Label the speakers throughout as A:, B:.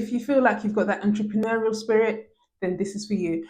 A: If you feel like you've got that entrepreneurial spirit, then this is for you.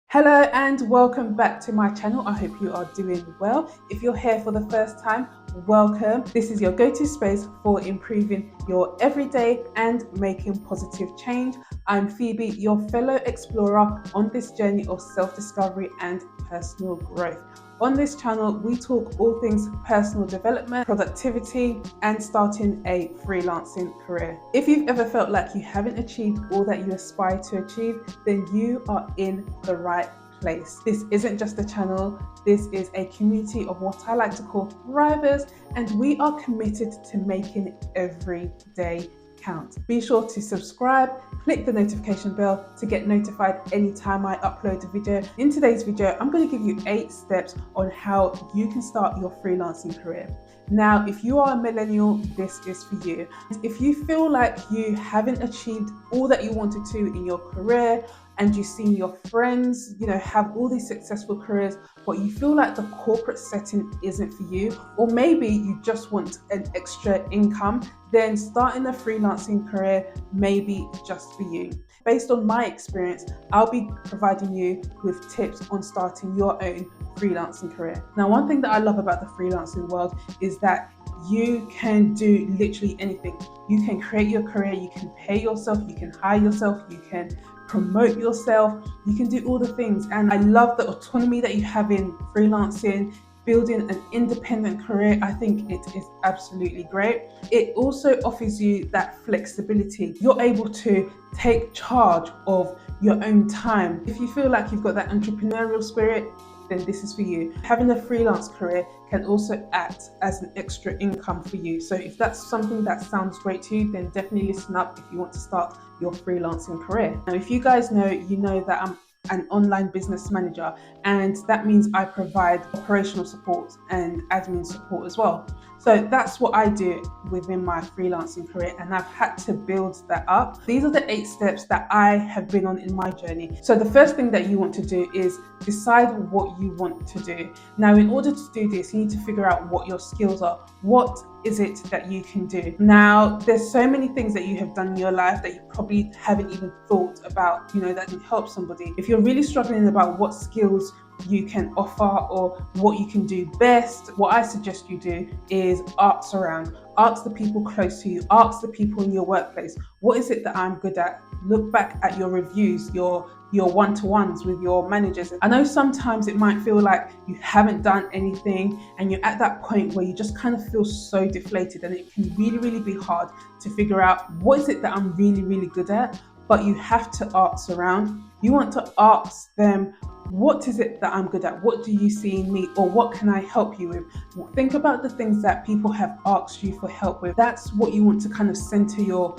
A: Hello and welcome back to my channel. I hope you are doing well. If you're here for the first time, welcome. This is your go-to space for improving your everyday and making positive change. I'm Phoebe, your fellow explorer on this journey of self-discovery and personal growth. On this channel, we talk all things personal development, productivity, and starting a freelancing career. If you've ever felt like you haven't achieved all that you aspire to achieve, then you are in the right place. This isn't just a channel, this is a community of what I like to call thrivers, and we are committed to making every day count. Be sure to subscribe, click the notification bell to get notified anytime I upload a video. In today's video, I'm going to give you 8 steps on how you can start your freelancing career. Now, if you are a millennial, this is for you. If you feel like you haven't achieved all that you wanted to in your career, and you've seen your friends, have all these successful careers, but you feel like the corporate setting isn't for you, or maybe you just want an extra income, then starting a freelancing career may be just for you. Based on my experience, I'll be providing you with tips on starting your own freelancing career. Now, one thing that I love about the freelancing world is that you can do literally anything. You can create your career, you can pay yourself, you can hire yourself, you can promote yourself, you can do all the things. And I love the autonomy that you have in freelancing, building an independent career. I think it is absolutely great. It also offers you that flexibility. You're able to take charge of your own time. If you feel like you've got that entrepreneurial spirit, then this is for you. Having a freelance career can also act as an extra income for you. So if that's something that sounds great to you, then definitely listen up if you want to start your freelancing career. Now, if you guys know, you know that I'm an online business manager, and that means I provide operational support and admin support as well. So that's what I do within my freelancing career, and I've had to build that up. These are the 8 steps that I have been on in my journey. So the first thing that you want to do is decide what you want to do. Now, in order to do this, you need to figure out what your skills are. What is it that you can do? Now, there's so many things that you have done in your life that you probably haven't even thought about, that can help somebody. If you're really struggling about what skills you can offer or what you can do best, what I suggest you do is ask around. Ask the people close to you, ask the people in your workplace, what is it that I'm good at? Look back at your reviews, your one-to-ones with your managers. I know sometimes it might feel like you haven't done anything and you're at that point where you just kind of feel so deflated, and it can really, really be hard to figure out what is it that I'm really, really good at. But you have to ask around. You want to ask them, what is it that I'm good at? What do you see in me? Or what can I help you with? Think about the things that people have asked you for help with. That's what you want to kind of center your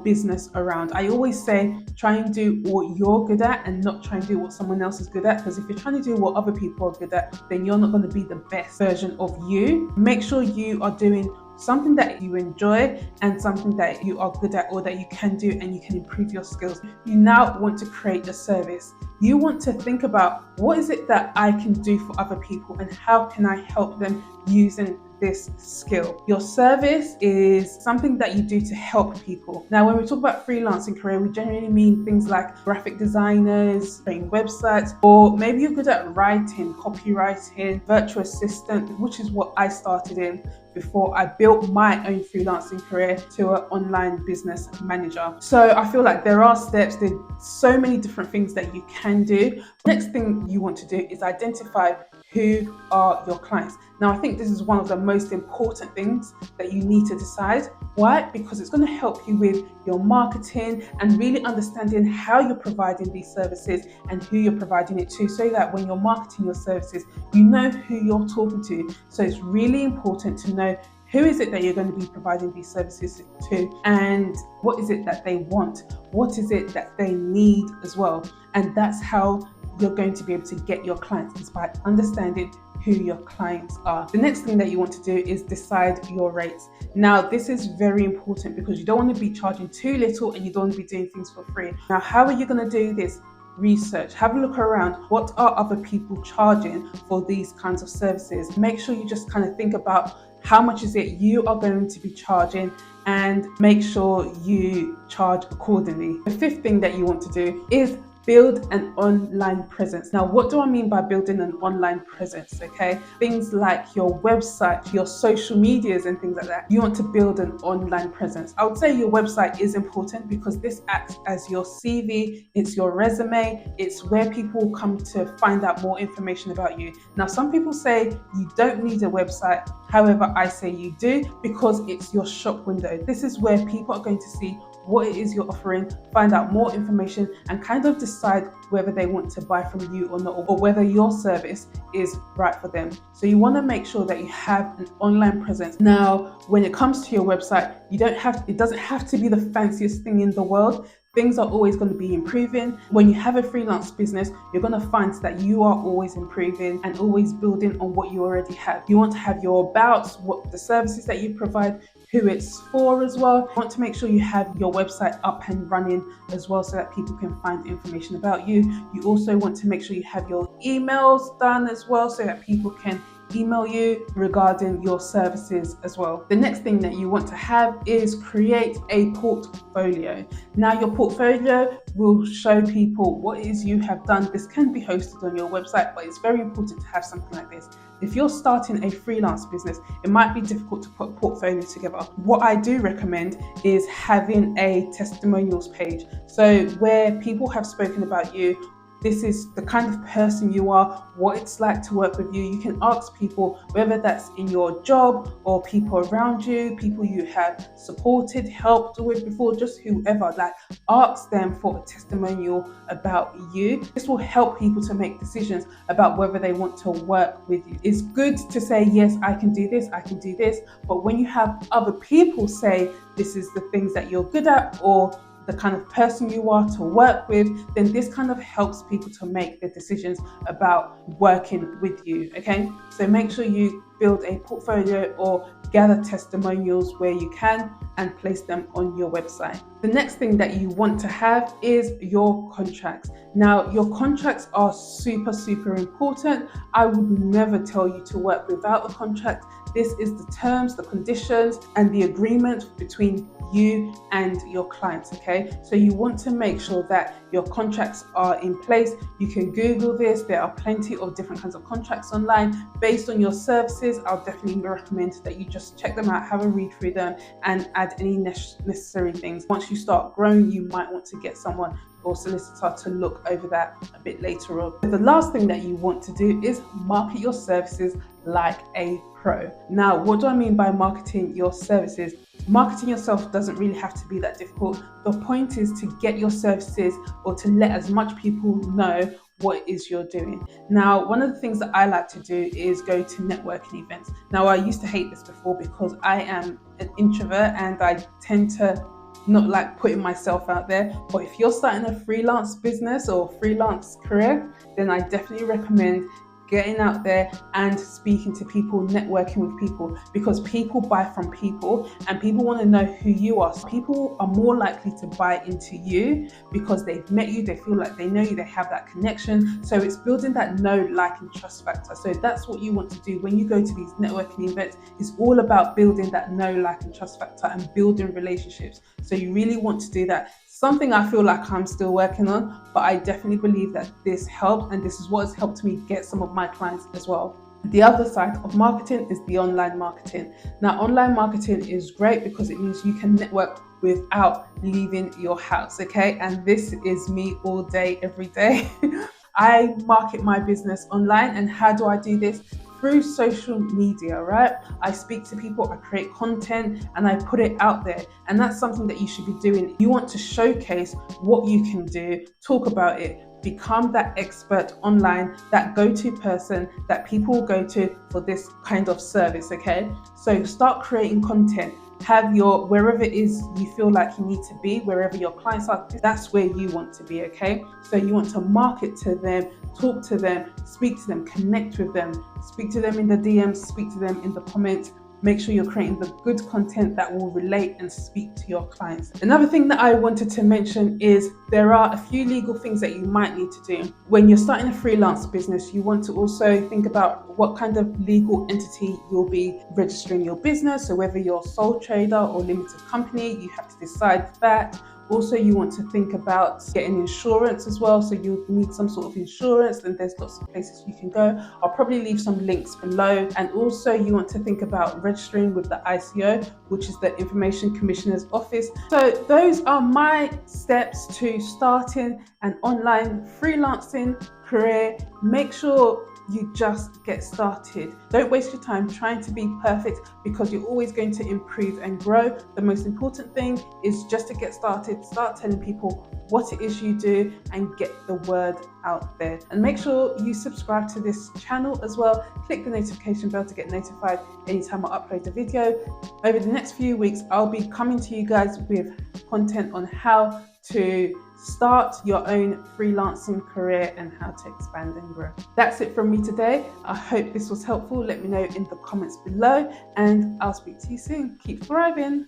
A: business around. I always say, try and do what you're good at and not try and do what someone else is good at. Because if you're trying to do what other people are good at, then you're not going to be the best version of you. Make sure you are doing something that you enjoy and something that you are good at or that you can do and you can improve your skills. You now want to create a service. You want to think about, what is it that I can do for other people and how can I help them using this skill? Your service is something that you do to help people. Now, when we talk about freelancing career, we generally mean things like graphic designers, creating websites, or maybe you're good at writing, copywriting, virtual assistant, which is what I started in before I built my own freelancing career to an online business manager. So I feel like there are steps, there's so many different things that you can do. Next thing you want to do is identify who are your clients. Now, I think this is one of the most important things that you need to decide. Why? Because it's going to help you with your marketing and really understanding how you're providing these services and who you're providing it to, so that when you're marketing your services, you know who you're talking to. So it's really important to know who is it that you're going to be providing these services to, and what is it that they want? What is it that they need as well? And that's how you're going to be able to get your clients, is by understanding who your clients are. The next thing that you want to do is decide your rates. Now, this is very important because you don't want to be charging too little and you don't want to be doing things for free. Now, how are you going to do this? research, have a look around. What are other people charging for these kinds of services? Make sure you just kind of think about how much is it you are going to be charging, and make sure you charge accordingly. The fifth thing that you want to do is build an online presence. Now, what do I mean by building an online presence? Okay, things like your website, your social medias and things like that. You want to build an online presence. I would say your website is important because this acts as your CV, it's your resume, it's where people come to find out more information about you. Now, some people say you don't need a website. However, I say you do, because it's your shop window. This is where people are going to see what it is you're offering, find out more information, and kind of decide whether they want to buy from you or not, or whether your service is right for them. So you want to make sure that you have an online presence. Now, when it comes to your website, it doesn't have to be the fanciest thing in the world. Things are always going to be improving. When you have a freelance business, you're going to find that you are always improving and always building on what you already have. You want to have your abouts, what the services that you provide, who it's for as well. You want to make sure you have your website up and running as well, so that people can find information about you. You also want to make sure you have your emails done as well, so that people can email you regarding your services as well. The next thing that you want to have is create a portfolio. Now, your portfolio will show people what it is you have done. This can be hosted on your website, but it's very important to have something like this. If you're starting a freelance business, it might be difficult to put a portfolio together. What I do recommend is having a testimonials page. So where people have spoken about you, this is the kind of person you are, what it's like to work with you. You can ask people, whether that's in your job or people around you, people you have supported, helped with before, just whoever, like ask them for a testimonial about you. This will help people to make decisions about whether they want to work with you. It's good to say, yes, I can do this, I can do this. But when you have other people say, this is the things that you're good at, or the kind of person you are to work with, then this kind of helps people to make the decisions about working with you. Okay, so make sure you build a portfolio or gather testimonials where you can and place them on your website. The next thing that you want to have is your contracts. Now, your contracts are super important. I would never tell you to work without a contract. This is the terms, the conditions, and the agreement between you and your clients. Okay, so you want to make sure that your contracts are in place. You can Google this. There are plenty of different kinds of contracts online based on your services. I'll definitely recommend that you just check them out, have a read through them, and add any necessary things. Once you start growing, you might want to get someone or solicitor to look over that a bit later on. The last thing that you want to do is market your services like a pro. Now, what do I mean by marketing your services? Marketing yourself doesn't really have to be that difficult. The point is to get your services, or to let as much people know what it is you're doing. Now, one of the things that I like to do is go to networking events. Now, I used to hate this before because I am an introvert and I tend to not like putting myself out there. But if you're starting a freelance business or freelance career, then I definitely recommend getting out there and speaking to people, networking with people, because people buy from people and people want to know who you are. So people are more likely to buy into you because they've met you, they feel like they know you, they have that connection. So it's building that know, like, and trust factor. So that's what you want to do when you go to these networking events. It's all about building that know, like, and trust factor and building relationships. So you really want to do that. Something I feel like I'm still working on, but I definitely believe that this helped, and this is what has helped me get some of my clients as well. The other side of marketing is the online marketing. Now, online marketing is great because it means you can network without leaving your house, okay? And this is me all day, every day. I market my business online, and how do I do this? Through social media, right? I speak to people, I create content, and I put it out there. And that's something that you should be doing. You want to showcase what you can do, talk about it, become that expert online, that go-to person that people will go to for this kind of service, okay? So start creating content. Have your, wherever it is you feel like you need to be, wherever your clients are, that's where you want to be, okay? So you want to market to them, talk to them, speak to them, connect with them, speak to them in the DMs, speak to them in the comments. make sure you're creating the good content that will relate and speak to your clients. Another thing that I wanted to mention is there are a few legal things that you might need to do. When you're starting a freelance business, you want to also think about what kind of legal entity you'll be registering your business. So whether you're a sole trader or limited company, you have to decide that. Also, you want to think about getting insurance as well. So you need some sort of insurance, and there's lots of places you can go. I'll probably leave some links below. And also you want to think about registering with the ICO, which is the Information Commissioner's Office. So those are my steps to starting an online freelancing career. Make sure you just get started. Don't waste your time trying to be perfect, because you're always going to improve and grow. The most important thing is just to get started, start telling people what it is you do, and get the word out there. And make sure you subscribe to this channel as well. Click the notification bell to get notified anytime I upload a video. Over the next few weeks, I'll be coming to you guys with content on how to start your own freelancing career and how to expand and grow. That's it from me today. I hope this was helpful. Let me know in the comments below, and I'll speak to you soon. Keep thriving.